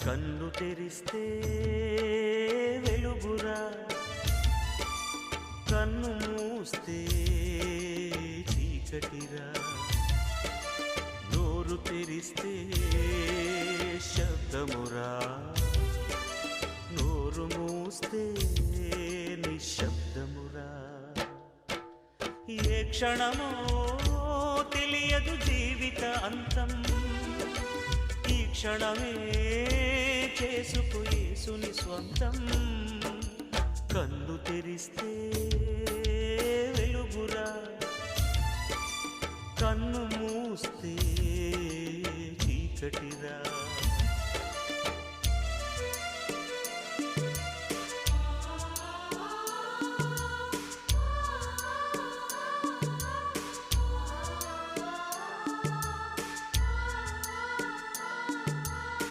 కన్ను తెరిస్తే వెలుగురా, కన్ను మూస్తే చీకటిరా. నోరు తెరిస్తే శబ్దమురా, నోరు మూస్తే నిశ్శబ్దమురా. ఏ క్షణమో తెలియదు జీవిత అంతం, ఈ క్షణమే చేసుకు యేసుని స్వంతం. కన్ను తెరిస్తే వెలుగురా, కన్ను మూస్తే చీకటిరా.